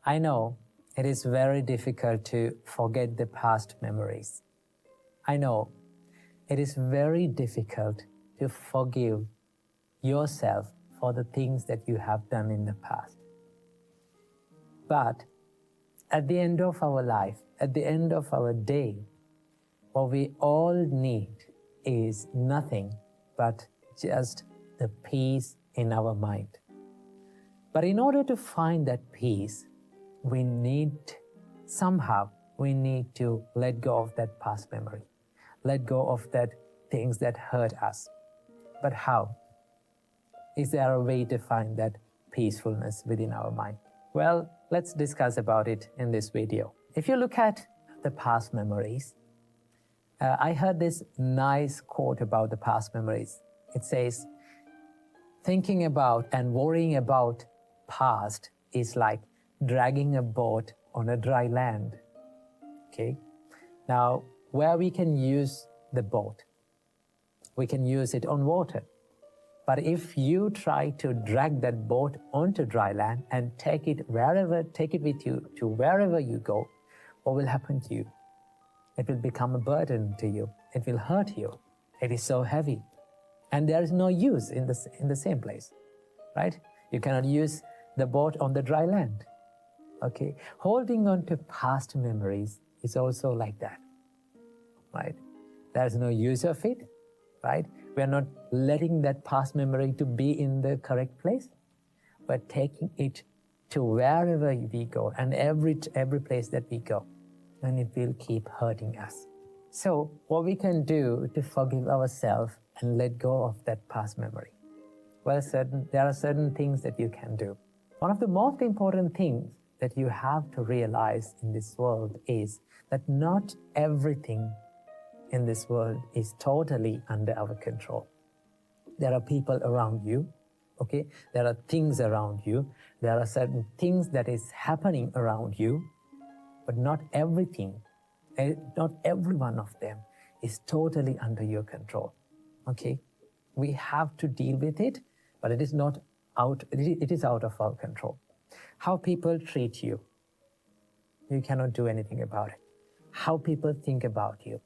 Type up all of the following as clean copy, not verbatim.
I know it is very difficult to forget the past memories. I know it is very difficult to forgive yourself for the things that you have done in the past. But at the end of our life, at the end of our day, what we all need is nothing but just the peace in our mind. But in order to find that peace, we need to let go of that past memory, let go of that things that hurt us. But how? Is there a way to find that peacefulness within our mind? Well, let's discuss about it in this video. If you look at the past memories, I heard this nice quote about the past memories. It says, thinking about and worrying about past is like dragging a boat on a dry land. Okay? Now, where we can use the boat, we can use it on water. But if you try to drag that boat onto dry land and take it with you to wherever you go, what will happen to you? It will become a burden to you. It will hurt you. It is so heavy. And there is no use in the same place, right? You cannot use the boat on the dry land. Okay? Holding on to past memories is also like that, right? There's no use of it, right? We're not letting that past memory to be in the correct place, but taking it to wherever we go and every place that we go, and it will keep hurting us. So what we can do to forgive ourselves and let go of that past memory? Well, there are certain things that you can do. One of the most important things that you have to realize in this world is that not everything in this world is totally under our control. There are people around you, okay? There are things around you. There are certain things that is happening around you, but not everything, not every one of them is totally under your control, okay? We have to deal with it, but it is out of our control. How people treat you, you cannot do anything about it. How people think about you,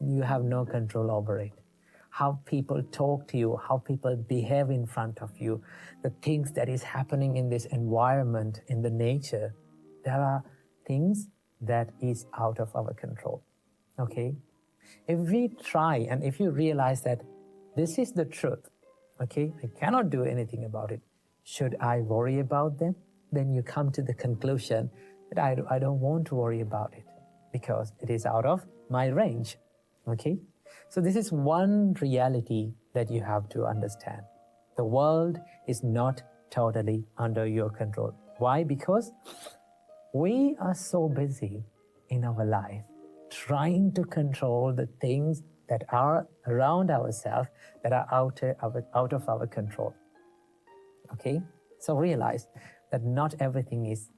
you have no control over it. How people talk to you, how people behave in front of you, the things that is happening in this environment, in the nature, there are things that is out of our control, okay? If we try and if you realize that this is the truth, okay, I cannot do anything about it, should I worry about them? Then you come to the conclusion that I don't want to worry about it because it is out of my range, okay? So this is one reality that you have to understand. The world is not totally under your control. Why? Because we are so busy in our life trying to control the things that are around ourselves that are out of our control. Okay? So realize that not everything is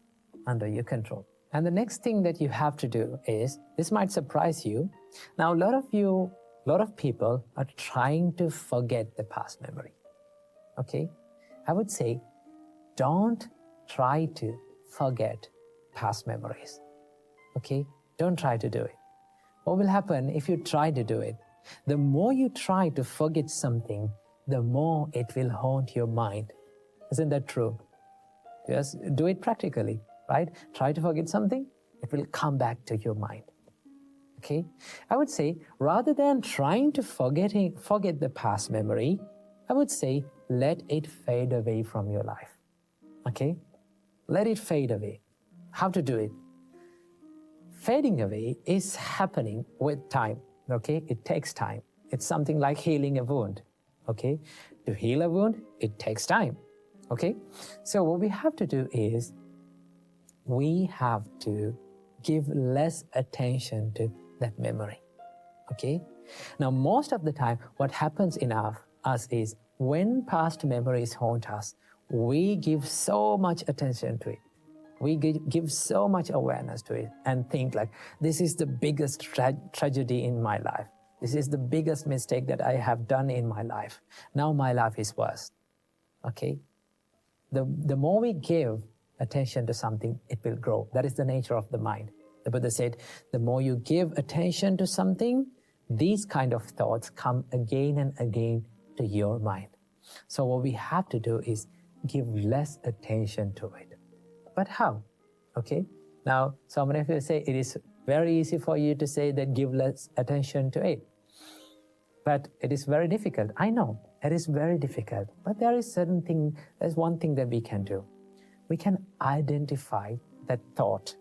under your control. And the next thing that you have to do is, this might surprise you. Now, a lot of people are trying to forget the past memory. Okay? I would say, don't try to forget past memories. Okay? Don't try to do it. What will happen if you try to do it? The more you try to forget something, the more it will haunt your mind. Isn't that true? Just do it practically, right? Try to forget something, it will come back to your mind. Okay? I would say, rather than trying to forget the past memory, I would say, let it fade away from your life. Okay? Let it fade away. How to do it? Fading away is happening with time. Okay? It takes time. It's something like healing a wound. Okay? To heal a wound, it takes time. Okay? So what we have to do is, we have to give less attention to that memory. Okay? Now, most of the time, what happens in us is, when past memories haunt us, we give so much attention to it. We give so much awareness to it and think like, this is the biggest tragedy in my life. This is the biggest mistake that I have done in my life. Now my life is worse. Okay? The more we give attention to something, it will grow. That is the nature of the mind. The Buddha said, the more you give attention to something, these kind of thoughts come again and again to your mind. So what we have to do is give less attention to it. But how? Okay. Now, so many of you say it is very easy for you to say that give less attention to it. But it is very difficult. I know it is very difficult. But there's one thing that we can do. We can identify that thought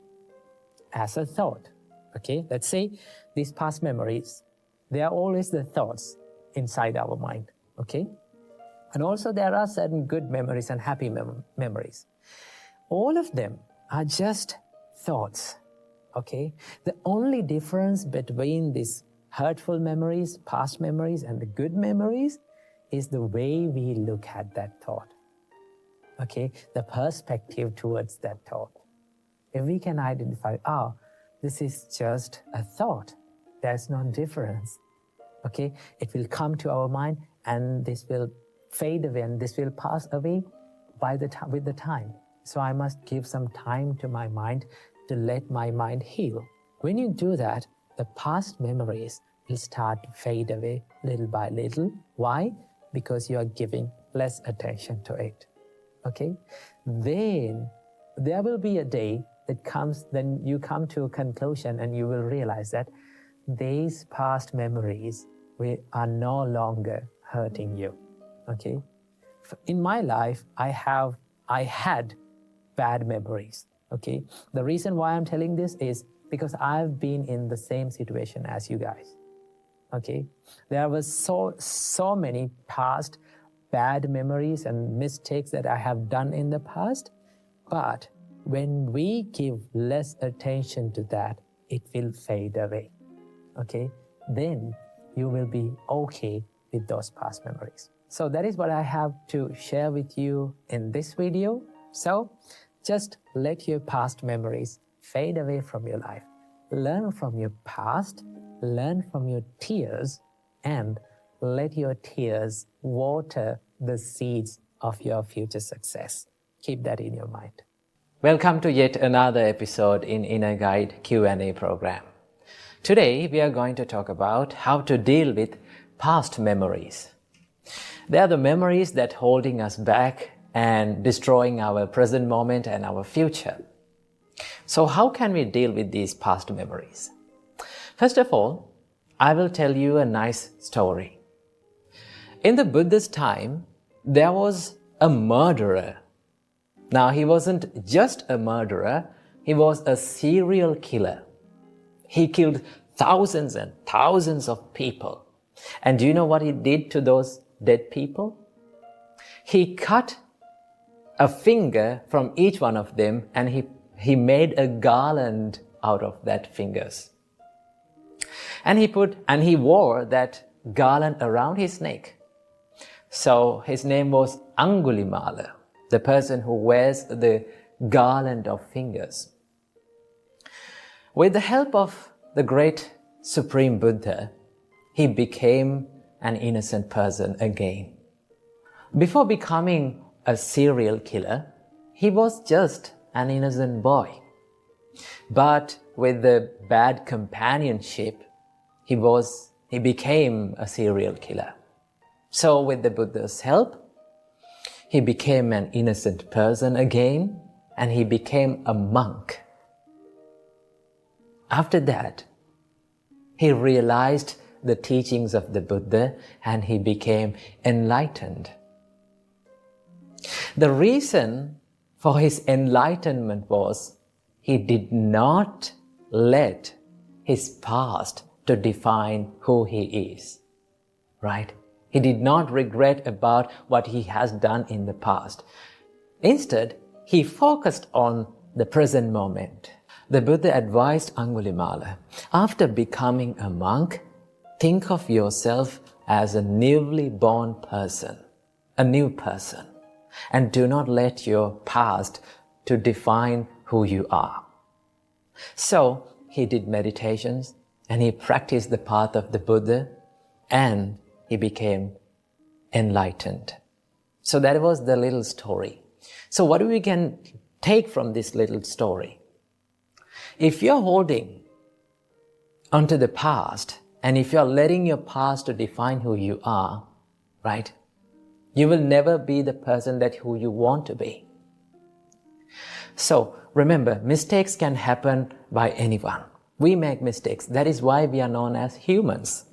as a thought. Okay, let's say these past memories, they are always the thoughts inside our mind. Okay, and also there are certain good memories and happy memories. All of them are just thoughts. Okay, the only difference between these hurtful memories, past memories, and the good memories is the way we look at that thought. Okay, the perspective towards that thought. If we can identify, this is just a thought, there's no difference. Okay, it will come to our mind and this will fade away and this will pass away with the time. So I must give some time to my mind to let my mind heal. When you do that, the past memories will start to fade away little by little. Why? Because you are giving less attention to it. Okay? Then there will be a day that comes, then you come to a conclusion and you will realize that these past memories are no longer hurting you. Okay? In my life, I had bad memories. Okay? The reason why I'm telling this is because I've been in the same situation as you guys. Okay? There was so many past bad memories and mistakes that I have done in the past, but when we give less attention to that, it will fade away. Okay? Then you will be okay with those past memories. So that is what I have to share with you in this video. So just let your past memories fade away from your life. Learn from your past, learn from your tears, and let your tears water the seeds of your future success. Keep that in your mind. Welcome to yet another episode in Inner Guide Q&A program. Today we are going to talk about how to deal with past memories. They are the memories that are holding us back and destroying our present moment and our future. So how can we deal with these past memories? First of all, I will tell you a nice story. In the Buddhist time, there was a murderer. Now, he wasn't just a murderer, he was a serial killer. He killed thousands and thousands of people. And do you know what he did to those dead people? He cut a finger from each one of them and he made a garland out of that fingers. And he wore that garland around his neck. So his name was Angulimala, the person who wears the garland of fingers. With the help of the great Supreme Buddha, he became an innocent person again. Before becoming a serial killer, he was just an innocent boy. But with the bad companionship, he became a serial killer. So with the Buddha's help, he became an innocent person again, and he became a monk. After that, he realized the teachings of the Buddha and he became enlightened. The reason for his enlightenment was he did not let his past to define who he is, right? He did not regret about what he has done in the past. Instead, he focused on the present moment. The Buddha advised Angulimala, after becoming a monk, think of yourself as a newly born person, a new person, and do not let your past to define who you are. So he did meditations and he practiced the path of the Buddha and he became enlightened. So that was the little story. So what we can take from this little story. If you're holding onto the past, and if you're letting your past to define who you are, right, you will never be the person that who you want to be. So remember, mistakes can happen by anyone. We make mistakes. That is why we are known as humans.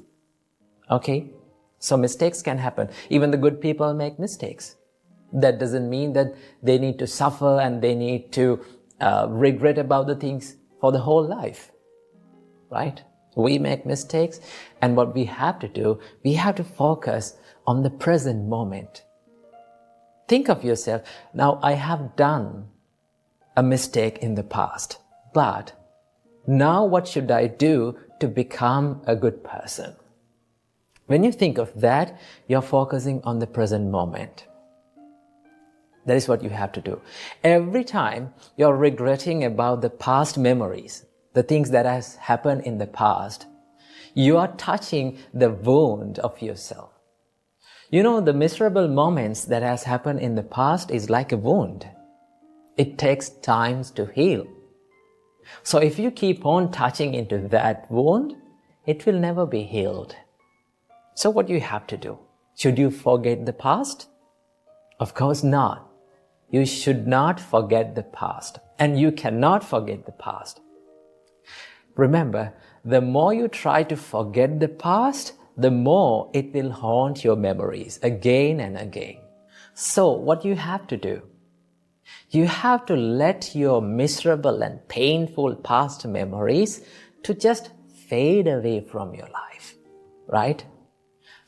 Okay? So mistakes can happen. Even the good people make mistakes. That doesn't mean that they need to suffer and they need to regret about the things for the whole life. Right? We make mistakes, and what we have to do, we have to focus on the present moment. Think of yourself, now I have done a mistake in the past, but now what should I do to become a good person? When you think of that, you're focusing on the present moment. That is what you have to do. Every time you're regretting about the past memories, the things that has happened in the past, you are touching the wound of yourself. You know, the miserable moments that has happened in the past is like a wound. It takes time to heal. So if you keep on touching into that wound, it will never be healed. So what you have to do? Should you forget the past? Of course not. You should not forget the past, and you cannot forget the past. Remember, the more you try to forget the past, the more it will haunt your memories again and again. So what you have to do? You have to let your miserable and painful past memories to just fade away from your life, right?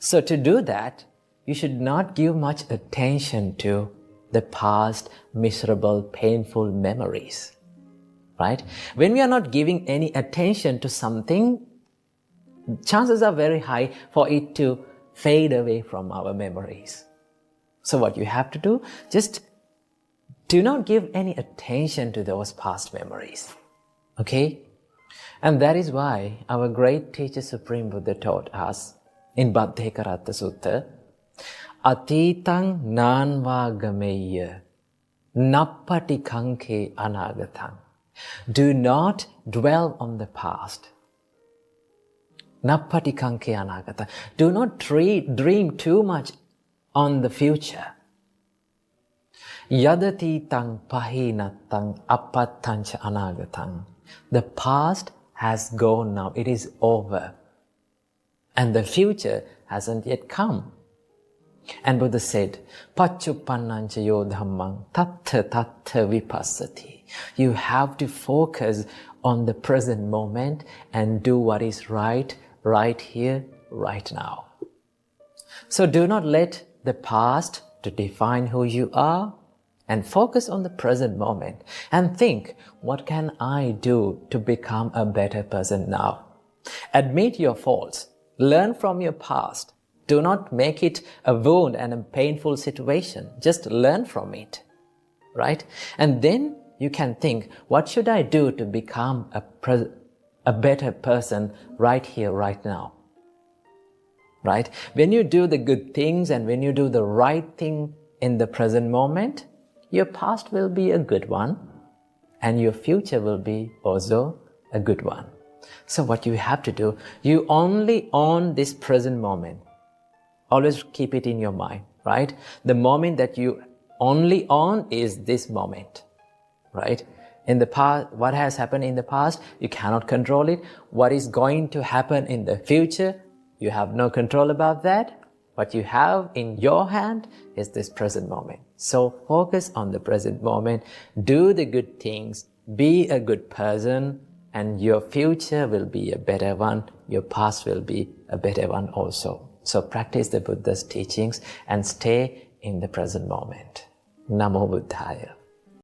So to do that, you should not give much attention to the past miserable, painful memories. Right? When we are not giving any attention to something, chances are very high for it to fade away from our memories. So what you have to do, just do not give any attention to those past memories. Okay? And that is why our great teacher Supreme Buddha taught us in Baddhekaratta Sutta, Atitang nanva gameya nappati kanke anagatang. Do not dwell on the past. Nappati kanke anagata. Do not dream too much on the future. Yadati tang pahinatang apattancha anagatang. The past has gone now. It is over. And the future hasn't yet come. And Buddha said, Pachupannancha yo dhammang tattha tattha vipassati. You have to focus on the present moment and do what is right here, right now. So do not let the past to define who you are, and focus on the present moment and think, what can I do to become a better person now? Admit your faults. Learn from your past. Do not make it a wound and a painful situation. Just learn from it, right? And then you can think, what should I do to become a better person right here, right now? Right? When you do the good things and when you do the right thing in the present moment, your past will be a good one and your future will be also a good one. So what you have to do, you only own this present moment. Always keep it in your mind, right? The moment that you only own is this moment, right? In the past, what has happened in the past, you cannot control it. What is going to happen in the future, you have no control about that. What you have in your hand is this present moment. So focus on the present moment, do the good things, be a good person, and your future will be a better one. Your past will be a better one also. So practice the Buddha's teachings and stay in the present moment. Namo Buddhaya.